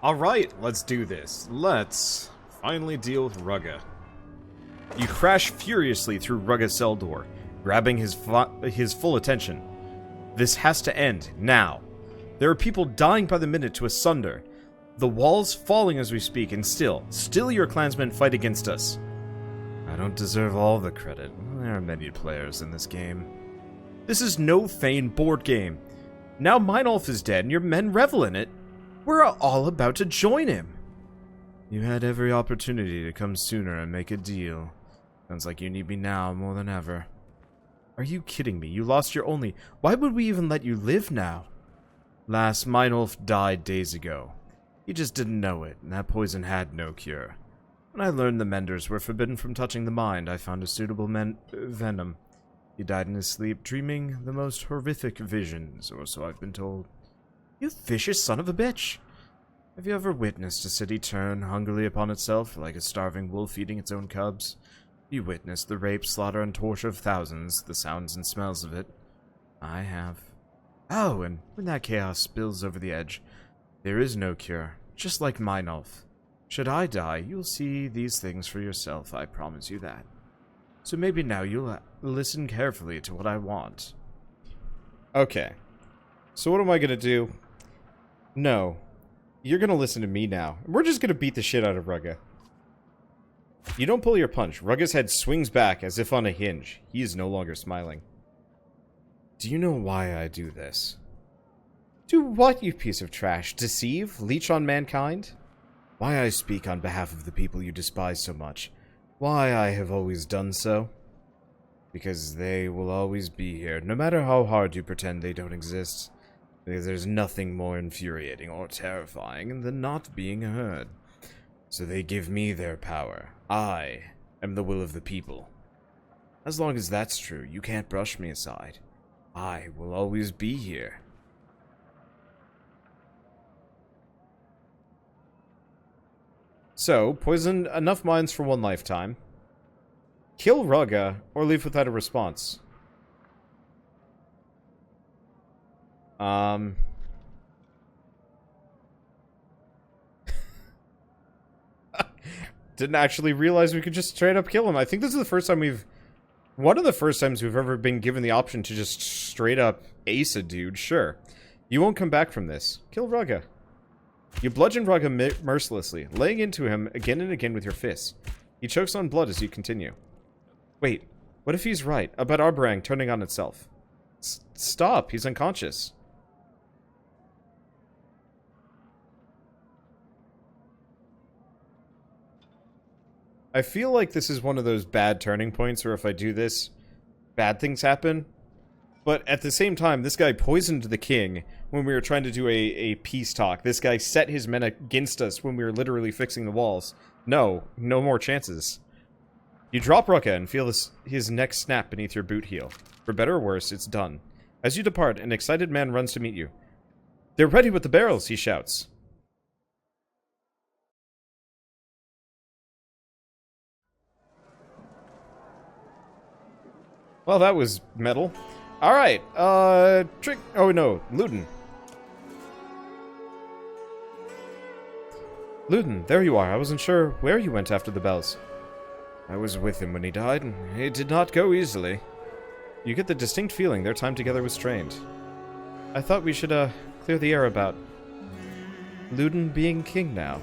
Alright, let's do this. Let's finally deal with Rugga. You crash furiously through Rugga's cell door, grabbing his full attention. This has to end, now. There are people dying by the minute to asunder. The walls falling as we speak, and still your clansmen fight against us. I don't deserve all the credit. There are many players in this game. This is no Thane board game. Now Meinolf is dead and your men revel in it. We're all about to join him. You had every opportunity to come sooner and make a deal. Sounds like you need me now more than ever. Are you kidding me? You lost your only... Why would we even let you live now? Last Meinolf died days ago. He just didn't know it, and that poison had no cure. When I learned the Menders were forbidden from touching the mind, I found a suitable venom. He died in his sleep, dreaming the most horrific visions, or so I've been told. You vicious son of a bitch! Have you ever witnessed a city turn hungrily upon itself, like a starving wolf eating its own cubs? You witnessed the rape, slaughter, and torture of thousands, the sounds and smells of it. I have. Oh, and when that chaos spills over the edge, there is no cure, just like Meinolf. Should I die, you'll see these things for yourself, I promise you that. So maybe now you'll listen carefully to what I want. Okay. So what am I gonna do? No. You're gonna listen to me now. We're just gonna beat the shit out of Rugga. You don't pull your punch. Rugga's head swings back as if on a hinge. He is no longer smiling. Do you know why I do this? Do what, you piece of trash? Deceive? Leech on mankind? Why I speak on behalf of the people you despise so much. Why I have always done so. Because they will always be here, no matter how hard you pretend they don't exist. Because there's nothing more infuriating or terrifying than not being heard. So they give me their power. I am the will of the people. As long as that's true, you can't brush me aside. I will always be here. So, poison enough minds for one lifetime. Kill Rugga, or leave without a response. Didn't actually realize we could just straight up kill him. I think this is the first time one of the first times we've ever been given the option to just straight up ace a dude. Sure. You won't come back from this. Kill Rugga. You bludgeon Rugga mercilessly, laying into him again and again with your fists. He chokes on blood as you continue. Wait, what if he's right about Arberrang turning on itself? Stop, he's unconscious. I feel like this is one of those bad turning points where if I do this, bad things happen. But at the same time, this guy poisoned the king when we were trying to do a peace talk. This guy set his men against us when we were literally fixing the walls. No more chances. You drop Rugga and feel his neck snap beneath your boot heel. For better or worse, it's done. As you depart, an excited man runs to meet you. They're ready with the barrels, he shouts. Well, that was metal. Alright, oh no, Ludin. Ludin, there you are. I wasn't sure where you went after the bells. I was with him when he died, and it did not go easily. You get the distinct feeling their time together was strained. I thought we should, clear the air about Ludin being king now.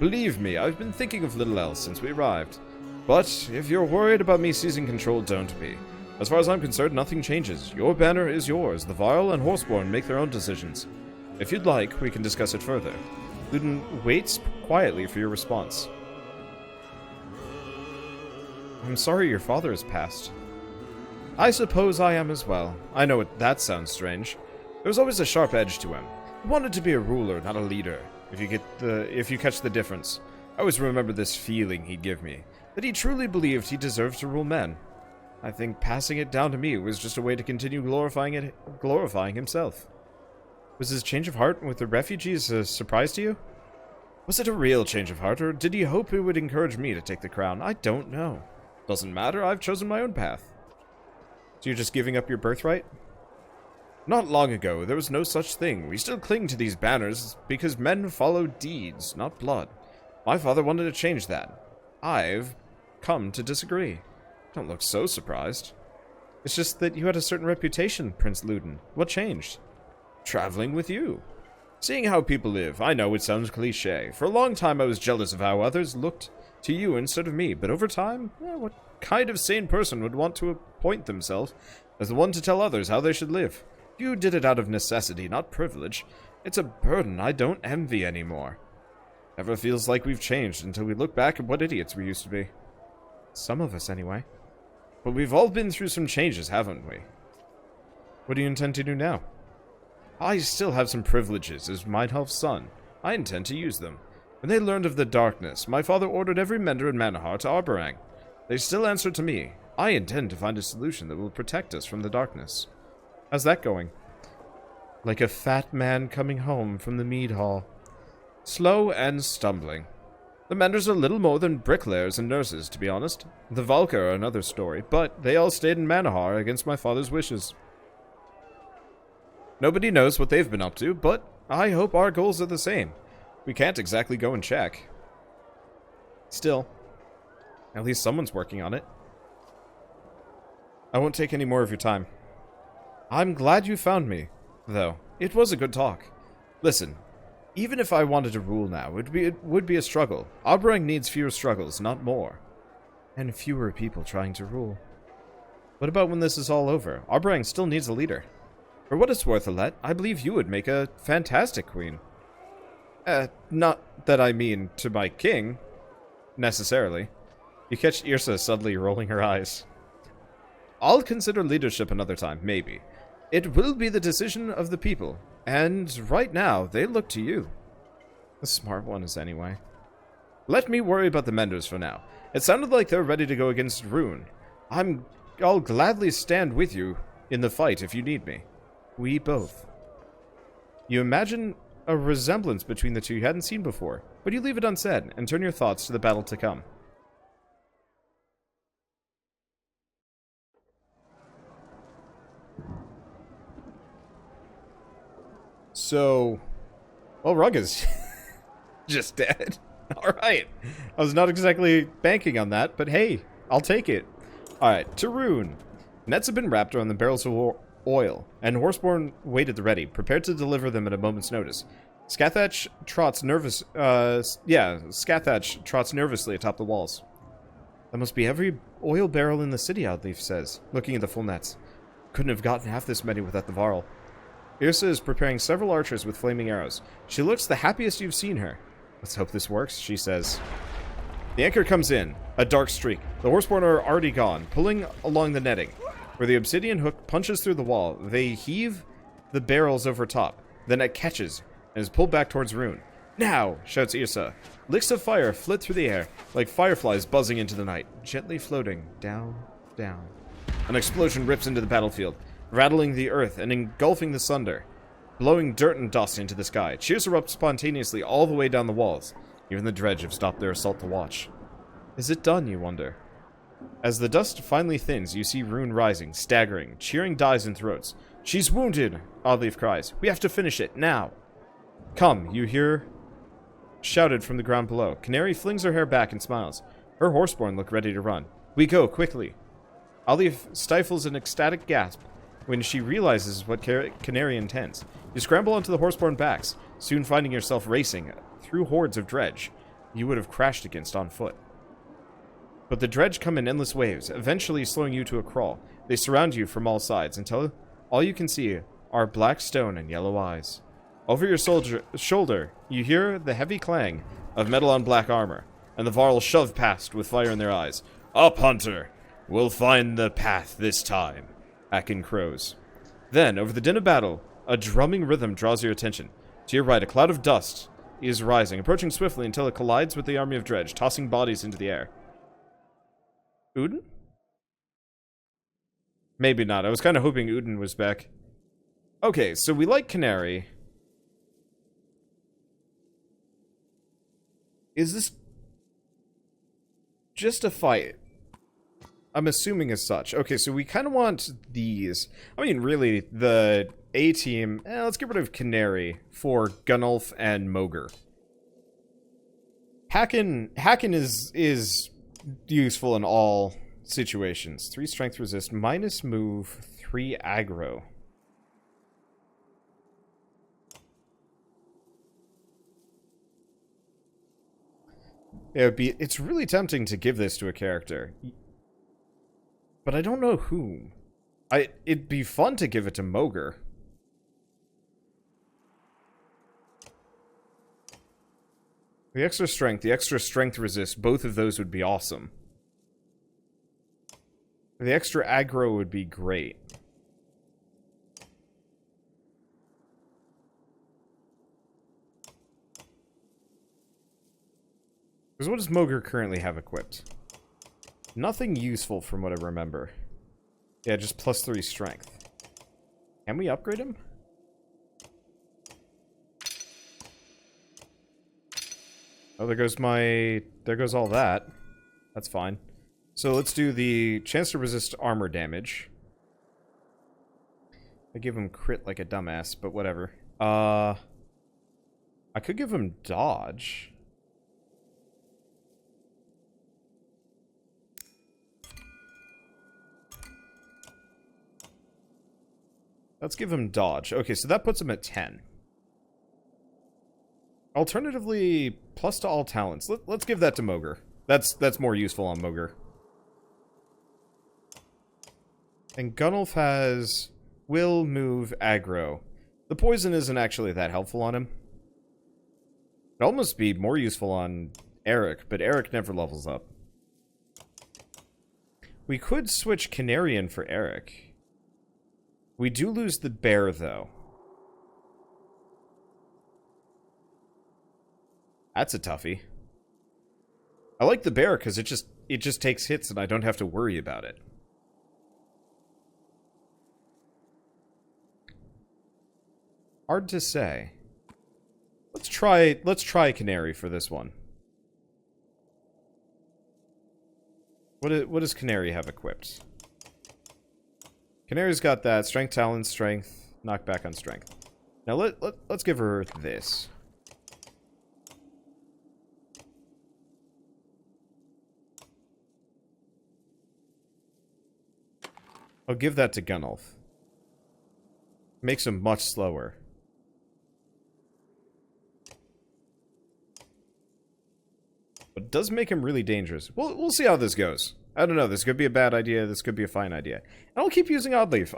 Believe me, I've been thinking of little else since we arrived. But if you're worried about me seizing control, don't be. As far as I'm concerned, nothing changes. Your banner is yours. The Vile and Horseborn make their own decisions. If you'd like, we can discuss it further. Ludin waits quietly for your response. I'm sorry your father has passed. I suppose I am as well. I know that sounds strange. There was always a sharp edge to him. He wanted to be a ruler, not a leader. If you catch the difference. I always remember this feeling he'd give me, that he truly believed he deserved to rule men. I think passing it down to me was just a way to continue glorifying himself. Was his change of heart with the refugees a surprise to you? Was it a real change of heart, or did he hope it would encourage me to take the crown? I don't know. Doesn't matter, I've chosen my own path. So you're just giving up your birthright? Not long ago, there was no such thing. We still cling to these banners because men follow deeds, not blood. My father wanted to change that. I've come to disagree. Don't look so surprised. It's just that you had a certain reputation, Prince Ludin. What changed? Traveling with you. Seeing how people live. I know it sounds cliché. For a long time I was jealous of how others looked to you instead of me, but over time, what kind of sane person would want to appoint themselves as the one to tell others how they should live? You did it out of necessity, not privilege. It's a burden I don't envy anymore. Never feels like we've changed until we look back at what idiots we used to be. Some of us, anyway. But we've all been through some changes, haven't we? What do you intend to do now? I still have some privileges as Meinhelf's son. I intend to use them. When they learned of the darkness, my father ordered every mender in Manahar to Arberrang. They still answer to me. I intend to find a solution that will protect us from the darkness. How's that going? Like a fat man coming home from the mead hall. Slow and stumbling. The menders are little more than bricklayers and nurses, to be honest. The Valka are another story, but they all stayed in Manahar against my father's wishes. Nobody knows what they've been up to, but I hope our goals are the same. We can't exactly go and check. Still, at least someone's working on it. I won't take any more of your time. I'm glad you found me, though. It was a good talk. Listen, even if I wanted to rule now, it would be a struggle. Arberrang needs fewer struggles, not more. And fewer people trying to rule. What about when this is all over? Arberrang still needs a leader. For what it's worth, Alette, I believe you would make a fantastic queen. Not that I mean to my king, necessarily. You catch Yrsa suddenly rolling her eyes. I'll consider leadership another time, maybe. It will be the decision of the people, and right now, they look to you. The smart one is anyway. Let me worry about the menders for now. It sounded like they're ready to go against Rune. I'll gladly stand with you in the fight if you need me. We both. You imagine a resemblance between the two you hadn't seen before, but you leave it unsaid and turn your thoughts to the battle to come. So, well, Rugga's just dead. Alright. I was not exactly banking on that, but hey, I'll take it. Alright, to Rune. Nets have been wrapped around the barrels of oil, and horseborn wait at the ready, prepared to deliver them at a moment's notice. Scathach trots nervously atop the walls. That must be every oil barrel in the city, Outleaf says, looking at the full nets. Couldn't have gotten half this many without the Varl. Yrsa is preparing several archers with flaming arrows. She looks the happiest you've seen her. Let's hope this works, she says. The anchor comes in, a dark streak. The horseborn are already gone, pulling along the netting. Where the obsidian hook punches through the wall, they heave the barrels over top. Then it catches and is pulled back towards Rune. Now, shouts Yrsa. Licks of fire flit through the air, like fireflies buzzing into the night, gently floating down, down. An explosion rips into the battlefield, rattling the earth and engulfing the sunder, blowing dirt and dust into the sky. Cheers erupt spontaneously all the way down the walls. Even the dredge have stopped their assault to watch. Is it done, you wonder? As the dust finally thins, you see Rune rising, staggering, cheering dies in throats. She's wounded, Oddleaf cries. We have to finish it, now. Come, you hear? Shouted from the ground below. Canary flings her hair back and smiles. Her horseborn look ready to run. We go, quickly. Oddleaf stifles an ecstatic gasp when she realizes what Canary intends. You scramble onto the horseborn backs, soon finding yourself racing through hordes of dredge you would have crashed against on foot. But the dredge come in endless waves, eventually slowing you to a crawl. They surround you from all sides until all you can see are black stone and yellow eyes. Over your shoulder, you hear the heavy clang of metal on black armor, and the Varl shove past with fire in their eyes. Up, hunter! We'll find the path this time, Akin crows. Then, over the din of battle, a drumming rhythm draws your attention. To your right, a cloud of dust is rising, approaching swiftly until it collides with the army of dredge, tossing bodies into the air. Udin? Maybe not. I was kind of hoping Udin was back. Okay, so we like Canary. Is this just a fight? I'm assuming as such. Okay, so we kind of want these. I mean, really, the A team. Let's get rid of Canary for Gunnulf and Mogr. Hacken is useful in all situations. 3 strength resist, minus move, 3 aggro. It's really tempting to give this to a character. But I don't know whom. It'd be fun to give it to Mogr. The extra strength resist, both of those would be awesome. The extra aggro would be great. Because what does Mogr currently have equipped? Nothing useful from what I remember. Yeah, just +3 strength. Can we upgrade him? Oh, there goes all that. That's fine. So let's do the chance to resist armor damage. I give him crit like a dumbass, but whatever. I could give him dodge. Let's give him dodge. Okay, so that puts him at 10. Alternatively, plus to all talents. Let's give that to Mogr. That's more useful on Mogr. And Gunnulf has will, move, aggro. The poison isn't actually that helpful on him. It'd almost be more useful on Eric, but Eric never levels up. We could switch Canarian for Eric. We do lose the bear, though. That's a toughie. I like the bear because it just takes hits and I don't have to worry about it. Hard to say. Let's try Canary for this one. What does Canary have equipped? Canary's got that strength, talent, strength, knockback on strength. Now let's give her this. I'll give that to Gunnulf. Makes him much slower. But it does make him really dangerous. We'll see how this goes. I don't know, this could be a bad idea, this could be a fine idea. And I'll keep using Oddleaf.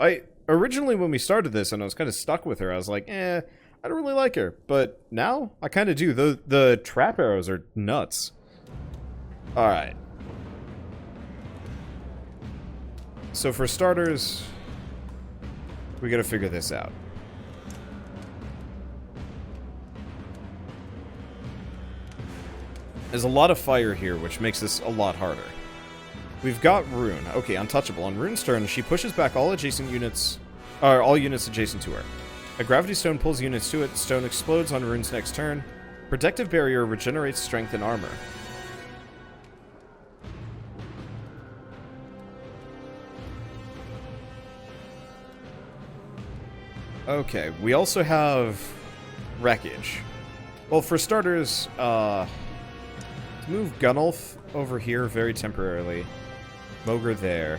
Originally when we started this and I was kind of stuck with her, I was like, I don't really like her. But now, I kind of do. The trap arrows are nuts. Alright. So for starters, we gotta figure this out. There's a lot of fire here, which makes this a lot harder. We've got Rune. Okay, untouchable. On Rune's turn, she pushes back all units adjacent to her. A gravity stone pulls units to it. Stone explodes on Rune's next turn. Protective barrier regenerates strength and armor. Okay, we also have wreckage. Well, for starters, move Gunnulf over here very temporarily. Mogr there.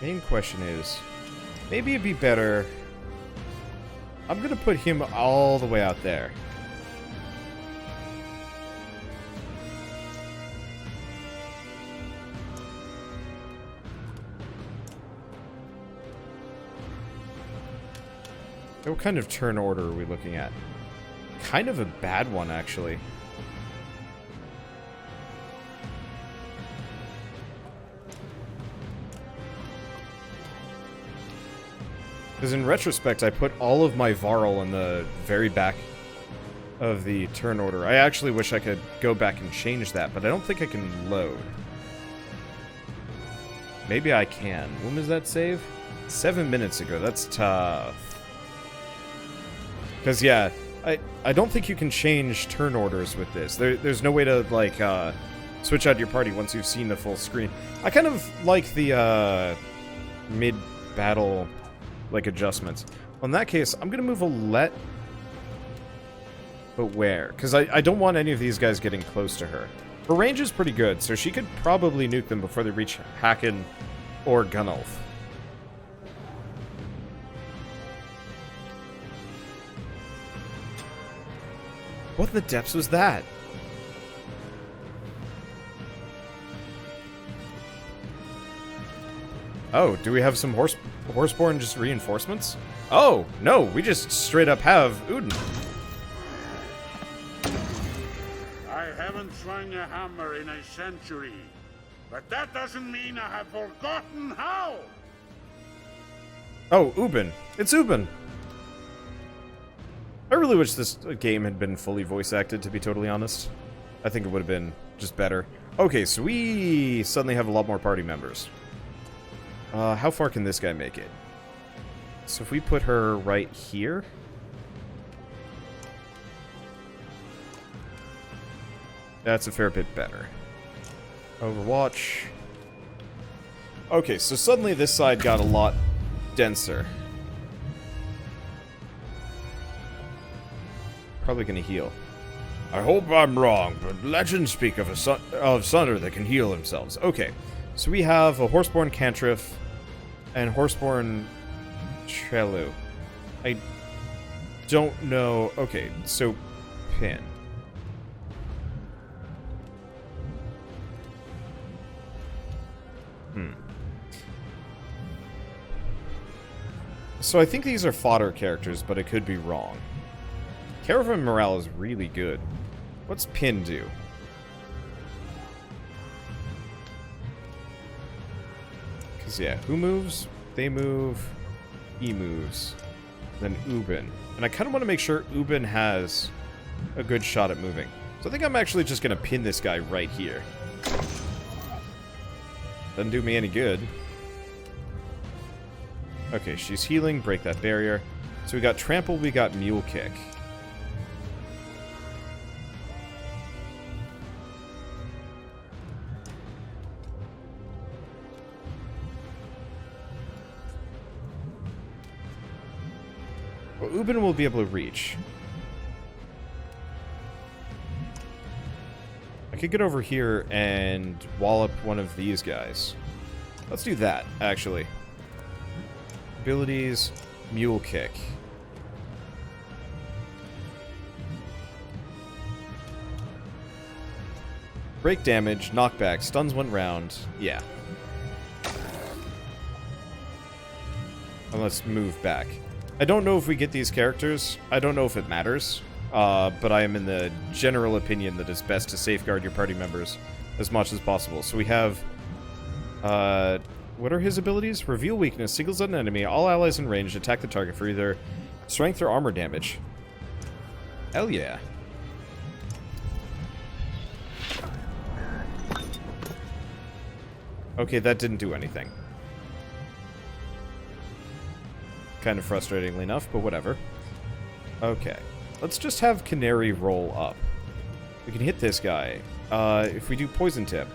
Main question is, maybe it'd be better. I'm gonna put him all the way out there. What kind of turn order are we looking at? Kind of a bad one, actually. Because in retrospect, I put all of my Varl in the very back of the turn order. I actually wish I could go back and change that, but I don't think I can load. Maybe I can. When does that save? 7 minutes ago. That's tough. Because, yeah, I don't think you can change turn orders with this. There's no way to, like, switch out your party once you've seen the full screen. I kind of like the, mid-battle, like, adjustments. Well, in that case, I'm going to move a let... But where? Because I don't want any of these guys getting close to her. Her range is pretty good, so she could probably nuke them before they reach Hacken or Gunnulf. What in the depths was that? Oh, do we have some horseborn just reinforcements? Oh, no, we just straight up have Udin. I haven't swung a hammer in a century, but that doesn't mean I have forgotten how. Oh, Ubin. It's Ubin. I really wish this game had been fully voice acted, to be totally honest. I think it would have been just better. Okay, so we suddenly have a lot more party members. How far can this guy make it? So if we put her right here... That's a fair bit better. Overwatch. Okay, so suddenly this side got a lot denser. Probably gonna heal. I hope I'm wrong, but legends speak of Sunder that can heal themselves. Okay, so we have a Horseborn Cantref and Horseborn Trelu. I don't know. Okay, so Pin. So I think these are fodder characters, but I could be wrong. Caravan morale is really good. What's Pin do? Because, yeah, who moves? They move. He moves. Then Ubin. And I kind of want to make sure Ubin has a good shot at moving. So I think I'm actually just going to pin this guy right here. Doesn't do me any good. Okay, she's healing. Break that barrier. So we got Trample, we got Mule Kick. Well, Ubin will be able to reach. I could get over here and wallop one of these guys. Let's do that, actually. Abilities, Mule Kick. Break damage, knockback, stuns 1 round. Yeah. And let's move back. I don't know if we get these characters. I don't know if it matters. But I am in the general opinion that it's best to safeguard your party members as much as possible. So we have... what are his abilities? Reveal weakness, singles an enemy, all allies in range attack the target for either strength or armor damage. Hell yeah. Okay, that didn't do anything. Kind of frustratingly enough, but whatever. Okay. Let's just have Canary roll up. We can hit this guy. If we do Poison Tip.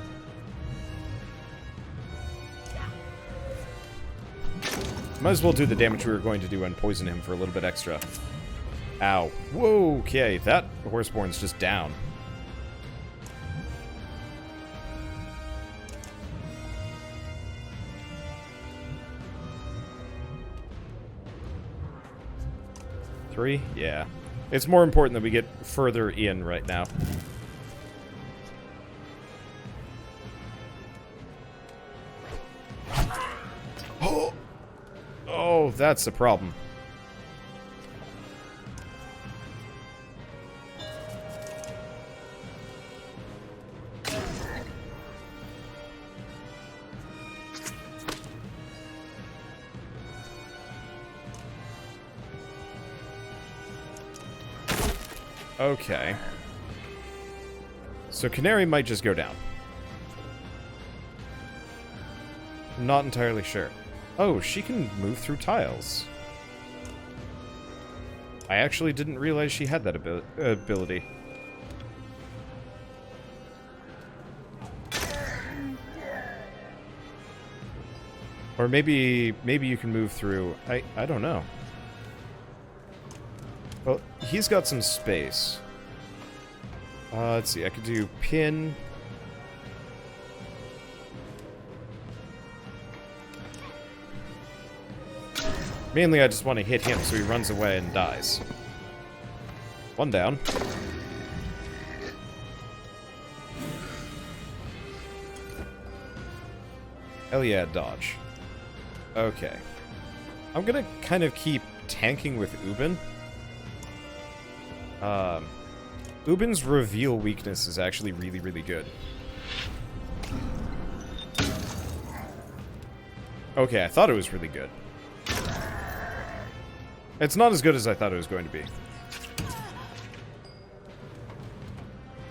Might as well do the damage we were going to do and poison him for a little bit extra. Ow. Whoa, okay. That Horseborn's just down. Three? Yeah. It's more important that we get further in right now. Oh, that's the problem. Okay. So Canary might just go down. I'm not entirely sure. Oh, she can move through tiles. I actually didn't realize she had that ability. Or maybe you can move through... I don't know. Well, he's got some space. Let's see, I could do pin... Mainly, I just want to hit him so he runs away and dies. One down. Hell yeah, dodge. Okay. I'm gonna kind of keep tanking with Ubin. Ubin's reveal weakness is actually really, really good. Okay, I thought it was really good. It's not as good as I thought it was going to be.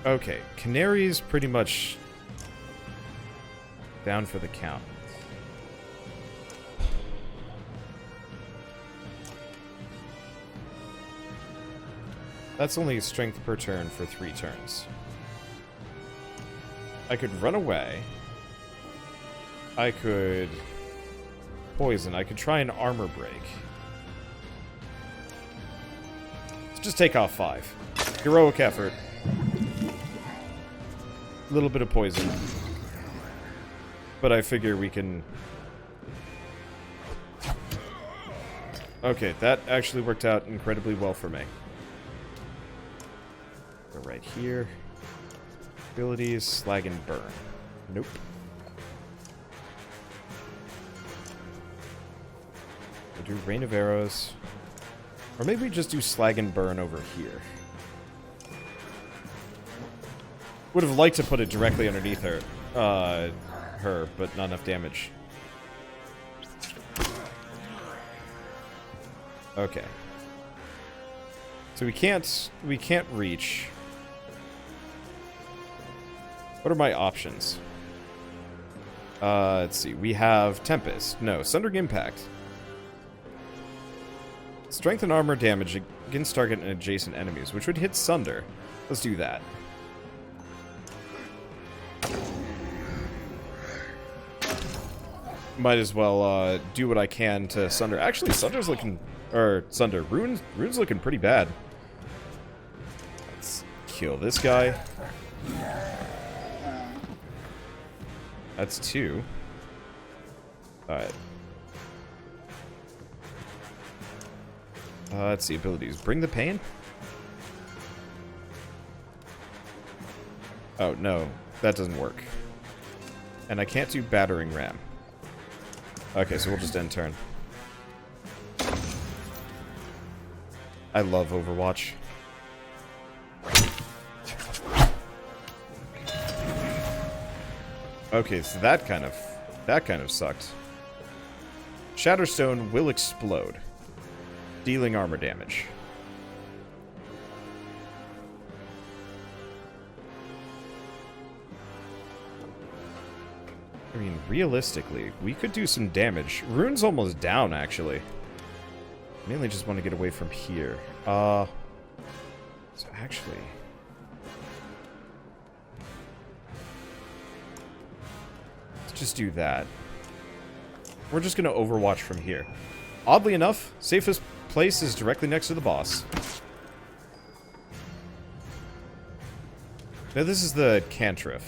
Okay, Canary's pretty much down for the count. That's only strength per turn for 3 turns. I could run away. I could poison. I could try an armor break. Just take off 5. Heroic effort. A little bit of poison. But I figure we can... Okay, that actually worked out incredibly well for me. Go right here. Abilities, slag and burn. Nope. We'll do rain of arrows. Or maybe we just do slag and burn over here. Would have liked to put it directly underneath her, but not enough damage. Okay. So we can't reach. What are my options? Let's see. We have Tempest. No, Sundering Impact. Strength and armor damage against target and adjacent enemies, which would hit Sunder. Let's do that. Might as well do what I can to Sunder. Actually, Sunder's looking... Or, Sunder. Rune's looking pretty bad. Let's kill this guy. That's 2. Alright. Let's see, abilities. Bring the pain? Oh, no. That doesn't work. And I can't do battering ram. Okay, so we'll just end turn. I love Overwatch. Okay, so that kind of sucked. Shatterstone will explode, dealing armor damage. I mean, realistically, we could do some damage. Rune's almost down, actually. Mainly just want to get away from here. So actually... let's just do that. We're just going to Overwatch from here. Oddly enough, safest place is directly next to the boss. Now this is the cantrip.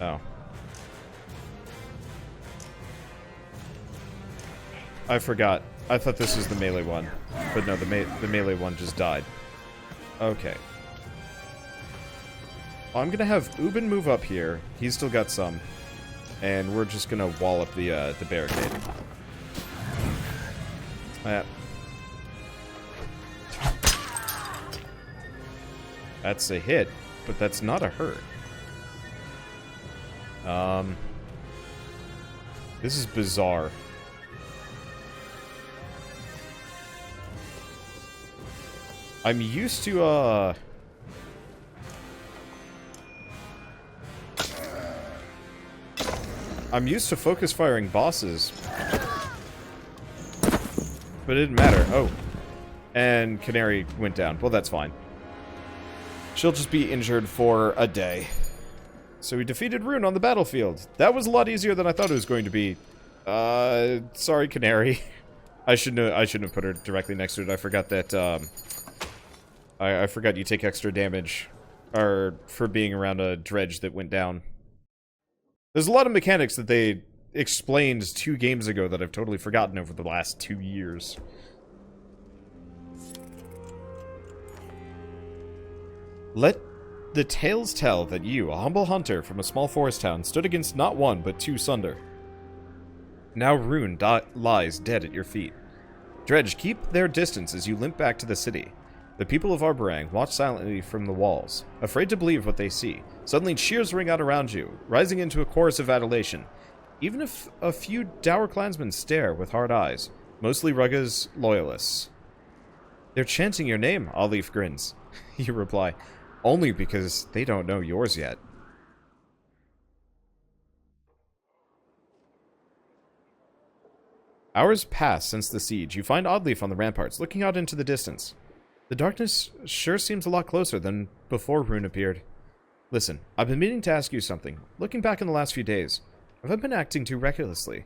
Oh. I forgot. I thought this was the melee one. But no, the melee one just died. Okay. I'm going to have Ubin move up here. He's still got some. And we're just going to wall up the barricade. That's a hit, but that's not a hurt. This is bizarre. I'm used to, I'm used to focus firing bosses. But it didn't matter. Oh. And Canary went down. Well, that's fine. She'll just be injured for a day. So we defeated Rune on the battlefield. That was a lot easier than I thought it was going to be. Sorry, Canary. I shouldn't have put her directly next to it. I forgot that, I forgot you take extra damage for being around a dredge that went down. There's a lot of mechanics that they explained 2 games ago that I've totally forgotten over the last 2 years. Let the tales tell that you, a humble hunter from a small forest town, stood against not one but 2 Sunder. Now Rune lies dead at your feet. Dredge, keep their distance as you limp back to the city. The people of Arberrang watch silently from the walls, afraid to believe what they see. Suddenly cheers ring out around you, rising into a chorus of adulation. Even if a few dour clansmen stare with hard eyes, mostly Rugga's loyalists. They're chanting your name, Alif grins. You reply, only because they don't know yours yet. Hours pass since the siege. You find Oddleaf on the ramparts, looking out into the distance. The darkness sure seems a lot closer than before Rune appeared. Listen, I've been meaning to ask you something. Looking back in the last few days, have I been acting too recklessly?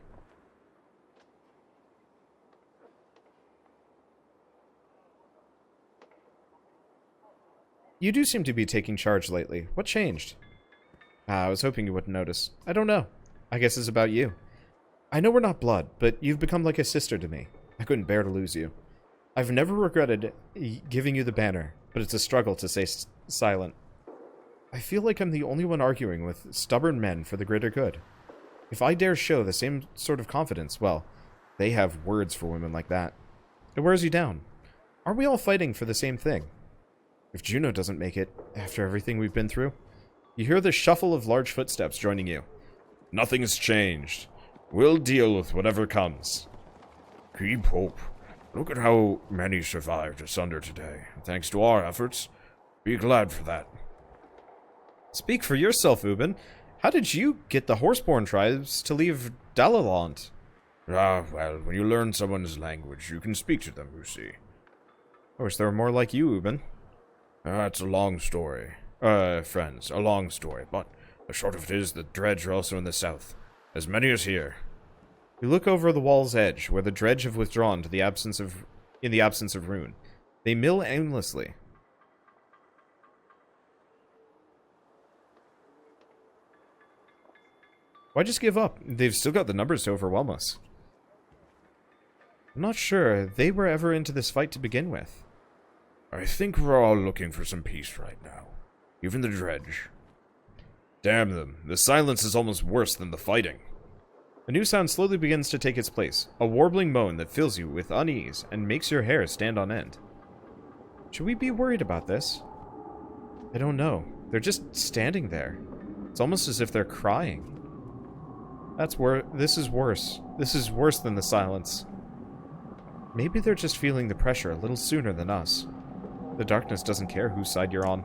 You do seem to be taking charge lately. What changed? I was hoping you wouldn't notice. I don't know. I guess it's about you. I know we're not blood, but you've become like a sister to me. I couldn't bear to lose you. I've never regretted giving you the banner, but it's a struggle to stay silent. I feel like I'm the only one arguing with stubborn men for the greater good. If I dare show the same sort of confidence, well, they have words for women like that. It wears you down. Aren't we all fighting for the same thing? If Juno doesn't make it, after everything we've been through, you hear the shuffle of large footsteps joining you. Nothing's changed. We'll deal with whatever comes. Keep hope. Look at how many survived asunder today. Thanks to our efforts. Be glad for that. Speak for yourself, Ubin. How did you get the Horseborn tribes to leave Dalalant? Ah, well, when you learn someone's language, you can speak to them, you see. I wish there were more like you, Ubin. It's a long story. Friends, a long story, but the short of it is the dredge are also in the south. As many as here. We look over the wall's edge, where the dredge have withdrawn to in the absence of Rune. They mill aimlessly. Why just give up? They've still got the numbers to overwhelm us. I'm not sure they were ever into this fight to begin with. I think we're all looking for some peace right now. Even the dredge. Damn them. The silence is almost worse than the fighting. A new sound slowly begins to take its place. A warbling moan that fills you with unease and makes your hair stand on end. Should we be worried about this? I don't know. They're just standing there. It's almost as if they're crying. This is worse. This is worse than the silence. Maybe they're just feeling the pressure a little sooner than us. The darkness doesn't care whose side you're on.